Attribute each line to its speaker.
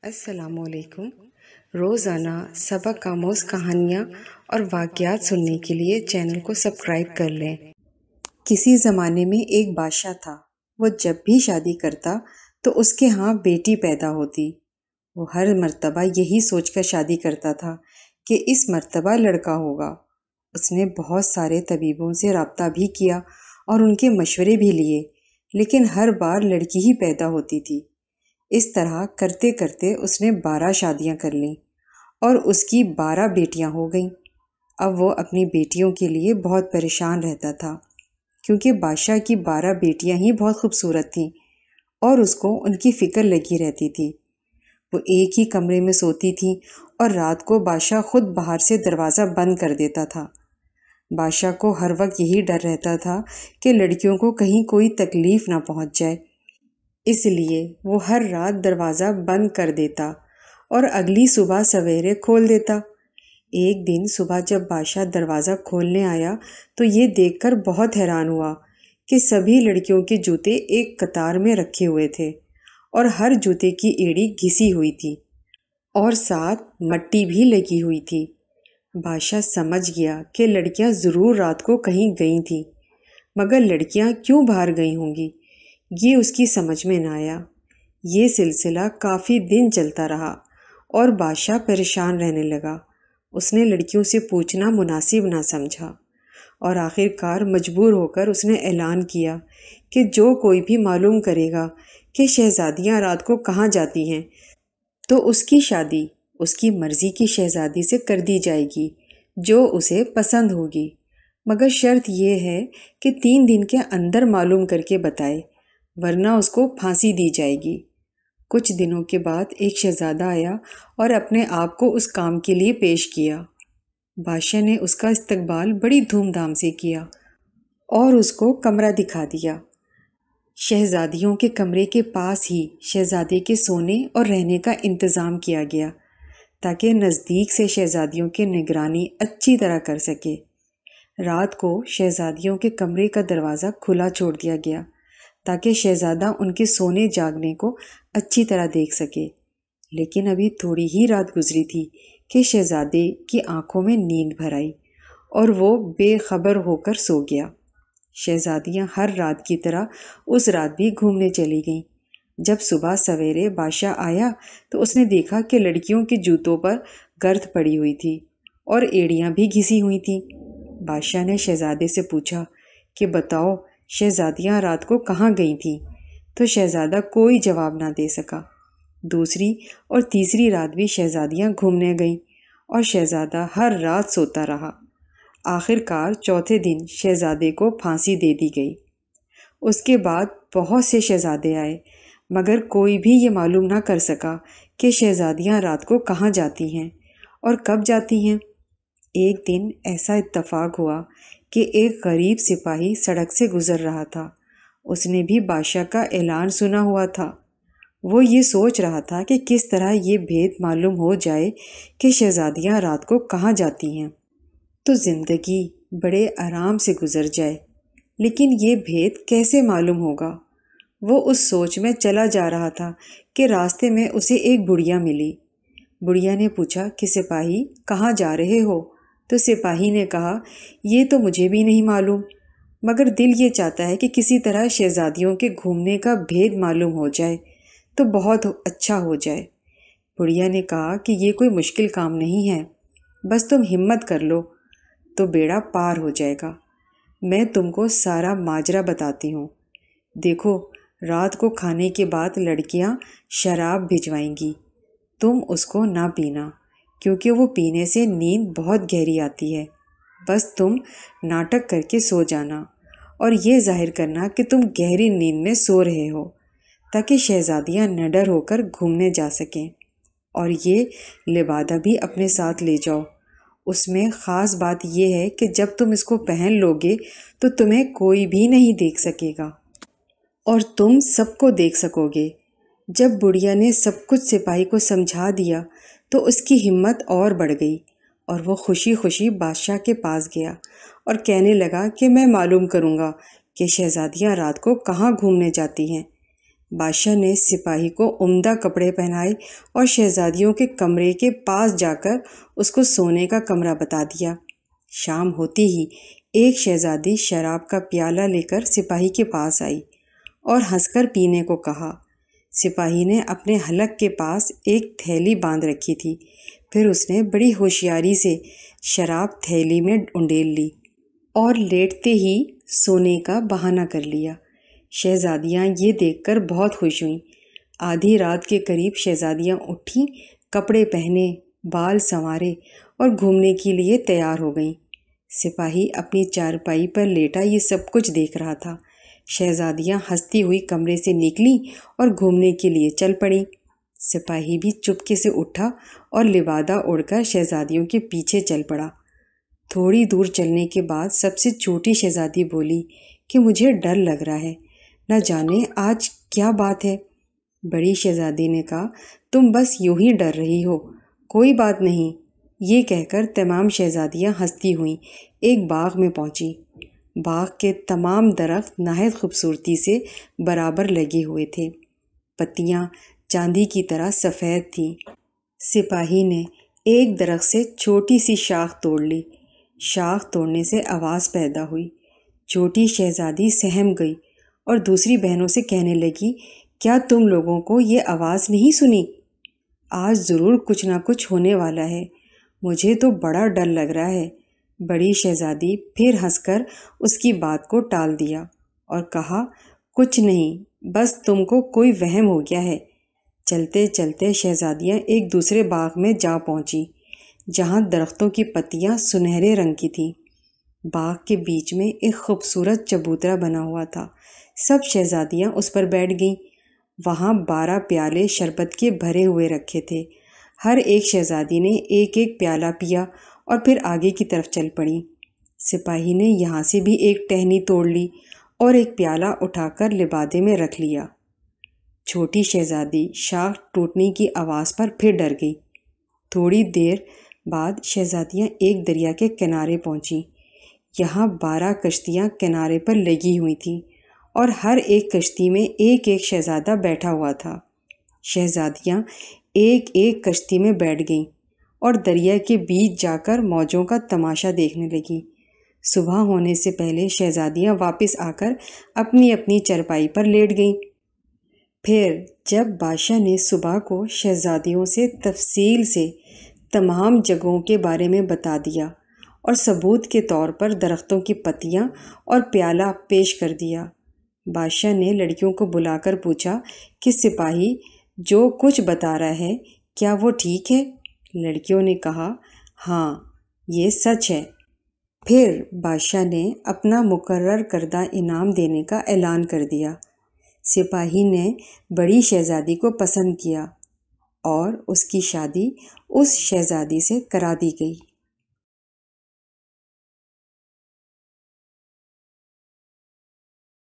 Speaker 1: السلام علیکم۔ روزانہ سبق آموز کہانیاں اور واقعات سننے کے لیے چینل کو سبسکرائب کر لیں۔ کسی زمانے میں ایک بادشاہ تھا۔ وہ جب بھی شادی کرتا تو اس کے ہاں بیٹی پیدا ہوتی۔ وہ ہر مرتبہ یہی سوچ کر شادی کرتا تھا کہ اس مرتبہ لڑکا ہوگا۔ اس نے بہت سارے طبیبوں سے رابطہ بھی کیا اور ان کے مشورے بھی لیے، لیکن ہر بار لڑکی ہی پیدا ہوتی تھی۔ اس طرح کرتے کرتے اس نے 12 شادیاں کر لیں اور اس کی 12 بیٹیاں ہو گئیں۔ اب وہ اپنی بیٹیوں کے لیے بہت پریشان رہتا تھا، کیونکہ بادشاہ کی 12 بیٹیاں ہی بہت خوبصورت تھیں اور اس کو ان کی فکر لگی رہتی تھی۔ وہ ایک ہی کمرے میں سوتی تھیں اور رات کو بادشاہ خود باہر سے دروازہ بند کر دیتا تھا۔ بادشاہ کو ہر وقت یہی ڈر رہتا تھا کہ لڑکیوں کو کہیں کوئی تکلیف نہ پہنچ جائے، اس لیے وہ ہر رات دروازہ بند کر دیتا اور اگلی صبح سویرے کھول دیتا۔ ایک دن صبح جب بادشاہ دروازہ کھولنے آیا تو یہ دیکھ کر بہت حیران ہوا کہ سبھی لڑکیوں کے جوتے ایک قطار میں رکھے ہوئے تھے اور ہر جوتے کی ایڑی گھسی ہوئی تھی اور ساتھ مٹی بھی لگی ہوئی تھی۔ بادشاہ سمجھ گیا کہ لڑکیاں ضرور رات کو کہیں گئی تھیں، مگر لڑکیاں کیوں باہر گئی ہوں گی، یہ اس کی سمجھ میں نہ آیا۔ یہ سلسلہ کافی دن چلتا رہا اور بادشاہ پریشان رہنے لگا۔ اس نے لڑکیوں سے پوچھنا مناسب نہ سمجھا اور آخر کار مجبور ہو کر اس نے اعلان کیا کہ جو کوئی بھی معلوم کرے گا کہ شہزادیاں رات کو کہاں جاتی ہیں تو اس کی شادی اس کی مرضی کی شہزادی سے کر دی جائے گی جو اسے پسند ہوگی، مگر شرط یہ ہے کہ 3 دن کے اندر معلوم کر کے بتائے، ورنہ اس کو پھانسی دی جائے گی۔ کچھ دنوں کے بعد ایک شہزادہ آیا اور اپنے آپ کو اس کام کے لیے پیش کیا۔ بادشاہ نے اس کا استقبال بڑی دھوم دھام سے کیا اور اس کو کمرہ دکھا دیا۔ شہزادیوں کے کمرے کے پاس ہی شہزادے کے سونے اور رہنے کا انتظام کیا گیا تاکہ نزدیک سے شہزادیوں کی نگرانی اچھی طرح کر سکے۔ رات کو شہزادیوں کے کمرے کا دروازہ کھلا چھوڑ دیا گیا تاکہ شہزادہ ان کے سونے جاگنے کو اچھی طرح دیکھ سکے، لیکن ابھی تھوڑی ہی رات گزری تھی کہ شہزادے کی آنکھوں میں نیند بھر آئی اور وہ بے خبر ہو کر سو گیا۔ شہزادیاں ہر رات کی طرح اس رات بھی گھومنے چلی گئیں۔ جب صبح سویرے بادشاہ آیا تو اس نے دیکھا کہ لڑکیوں کے جوتوں پر گرد پڑی ہوئی تھی اور ایڑیاں بھی گھسی ہوئی تھیں۔ بادشاہ نے شہزادے سے پوچھا کہ بتاؤ شہزادیاں رات کو کہاں گئی تھیں؟ تو شہزادہ کوئی جواب نہ دے سکا۔ دوسری اور تیسری رات بھی شہزادیاں گھومنے گئیں اور شہزادہ ہر رات سوتا رہا۔ آخر کار چوتھے دن شہزادے کو پھانسی دے دی گئی۔ اس کے بعد بہت سے شہزادے آئے، مگر کوئی بھی یہ معلوم نہ کر سکا کہ شہزادیاں رات کو کہاں جاتی ہیں اور کب جاتی ہیں۔ ایک دن ایسا اتفاق ہوا کہ ایک غریب سپاہی سڑک سے گزر رہا تھا۔ اس نے بھی بادشاہ کا اعلان سنا ہوا تھا۔ وہ یہ سوچ رہا تھا کہ کس طرح یہ بھید معلوم ہو جائے کہ شہزادیاں رات کو کہاں جاتی ہیں تو زندگی بڑے آرام سے گزر جائے، لیکن یہ بھید کیسے معلوم ہوگا؟ وہ اس سوچ میں چلا جا رہا تھا کہ راستے میں اسے ایک بڑھیا ملی۔ بڑھیا نے پوچھا کہ سپاہی کہاں جا رہے ہو؟ تو سپاہی نے کہا یہ تو مجھے بھی نہیں معلوم، مگر دل یہ چاہتا ہے کہ کسی طرح شہزادیوں کے گھومنے کا بھید معلوم ہو جائے تو بہت اچھا ہو جائے۔ بڑھیا نے کہا کہ یہ کوئی مشکل کام نہیں ہے، بس تم ہمت کر لو تو بیڑا پار ہو جائے گا۔ میں تم کو سارا ماجرا بتاتی ہوں۔ دیکھو، رات کو کھانے کے بعد لڑکیاں شراب بھجوائیں گی، تم اس کو نہ پینا، کیونکہ وہ پینے سے نیند بہت گہری آتی ہے۔ بس تم ناٹک کر کے سو جانا اور یہ ظاہر کرنا کہ تم گہری نیند میں سو رہے ہو تاکہ شہزادیاں نڈر ہو کر گھومنے جا سکیں، اور یہ لبادہ بھی اپنے ساتھ لے جاؤ۔ اس میں خاص بات یہ ہے کہ جب تم اس کو پہن لو گے تو تمہیں کوئی بھی نہیں دیکھ سکے گا اور تم سب کو دیکھ سکو گے۔ جب بڑھیا نے سب کچھ سپاہی کو سمجھا دیا تو اس کی ہمت اور بڑھ گئی اور وہ خوشی خوشی بادشاہ کے پاس گیا اور کہنے لگا کہ میں معلوم کروں گا کہ شہزادیاں رات کو کہاں گھومنے جاتی ہیں۔ بادشاہ نے سپاہی کو عمدہ کپڑے پہنائے اور شہزادیوں کے کمرے کے پاس جا کر اس کو سونے کا کمرہ بتا دیا۔ شام ہوتے ہی ایک شہزادی شراب کا پیالہ لے کر سپاہی کے پاس آئی اور ہنس کر پینے کو کہا۔ سپاہی نے اپنے حلق کے پاس ایک تھیلی باندھ رکھی تھی، پھر اس نے بڑی ہوشیاری سے شراب تھیلی میں انڈیل لی اور لیٹتے ہی سونے کا بہانہ کر لیا۔ شہزادیاں یہ دیکھ کر بہت خوش ہوئیں۔ آدھی رات کے قریب شہزادیاں اٹھیں، کپڑے پہنے، بال سنوارے اور گھومنے کے لیے تیار ہو گئیں۔ سپاہی اپنی چارپائی پر لیٹا یہ سب کچھ دیکھ رہا تھا۔ شہزادیاں ہنستی ہوئی کمرے سے نکلیں اور گھومنے کے لیے چل پڑیں۔ سپاہی بھی چپکے سے اٹھا اور لبادہ اڑ کر شہزادیوں کے پیچھے چل پڑا۔ تھوڑی دور چلنے کے بعد سب سے چھوٹی شہزادی بولی کہ مجھے ڈر لگ رہا ہے، نہ جانے آج کیا بات ہے۔ بڑی شہزادی نے کہا، تم بس یوں ہی ڈر رہی ہو، کوئی بات نہیں۔ یہ کہہ کر تمام شہزادیاں ہنستی ہوئیں ایک باغ میں پہنچی۔ باغ کے تمام درخت نہایت خوبصورتی سے برابر لگے ہوئے تھے، پتیاں چاندی کی طرح سفید تھیں۔ سپاہی نے ایک درخت سے چھوٹی سی شاخ توڑ لی۔ شاخ توڑنے سے آواز پیدا ہوئی۔ چھوٹی شہزادی سہم گئی اور دوسری بہنوں سے کہنے لگی، کیا تم لوگوں کو یہ آواز نہیں سنی؟ آج ضرور کچھ نہ کچھ ہونے والا ہے، مجھے تو بڑا ڈر لگ رہا ہے۔ بڑی شہزادی پھر ہنس کر اس کی بات کو ٹال دیا اور کہا، کچھ نہیں، بس تم کو کوئی وہم ہو گیا ہے۔ چلتے چلتے شہزادیاں ایک دوسرے باغ میں جا پہنچی، جہاں درختوں کی پتیاں سنہرے رنگ کی تھیں۔ باغ کے بیچ میں ایک خوبصورت چبوترا بنا ہوا تھا۔ سب شہزادیاں اس پر بیٹھ گئیں۔ وہاں 12 پیالے شربت کے بھرے ہوئے رکھے تھے۔ ہر ایک شہزادی نے ایک ایک پیالہ پیا اور پھر آگے کی طرف چل پڑی۔ سپاہی نے یہاں سے بھی ایک ٹہنی توڑ لی اور ایک پیالہ اٹھا کر لبادے میں رکھ لیا۔ چھوٹی شہزادی شاخ ٹوٹنے کی آواز پر پھر ڈر گئی۔ تھوڑی دیر بعد شہزادیاں ایک دریا کے کنارے پہنچیں۔ یہاں 12 کشتیاں کنارے پر لگی ہوئی تھیں اور ہر ایک کشتی میں ایک ایک شہزادہ بیٹھا ہوا تھا۔ شہزادیاں ایک ایک کشتی میں بیٹھ گئیں اور دریا کے بیچ جا کر موجوں کا تماشا دیکھنے لگیں۔ صبح ہونے سے پہلے شہزادیاں واپس آ کر اپنی اپنی چرپائی پر لیٹ گئیں۔ پھر جب بادشاہ نے صبح کو شہزادیوں سے تفصیل سے تمام جگہوں کے بارے میں بتا دیا اور ثبوت کے طور پر درختوں کی پتیاں اور پیالہ پیش کر دیا، بادشاہ نے لڑکیوں کو بلا کر پوچھا کہ سپاہی جو کچھ بتا رہا ہے کیا وہ ٹھیک ہے؟ لڑکیوں نے کہا، ہاں یہ سچ ہے۔ پھر بادشاہ نے اپنا مقرر کردہ انعام دینے کا اعلان کر دیا۔ سپاہی نے بڑی شہزادی کو پسند کیا اور اس کی شادی اس شہزادی سے کرا دی گئی۔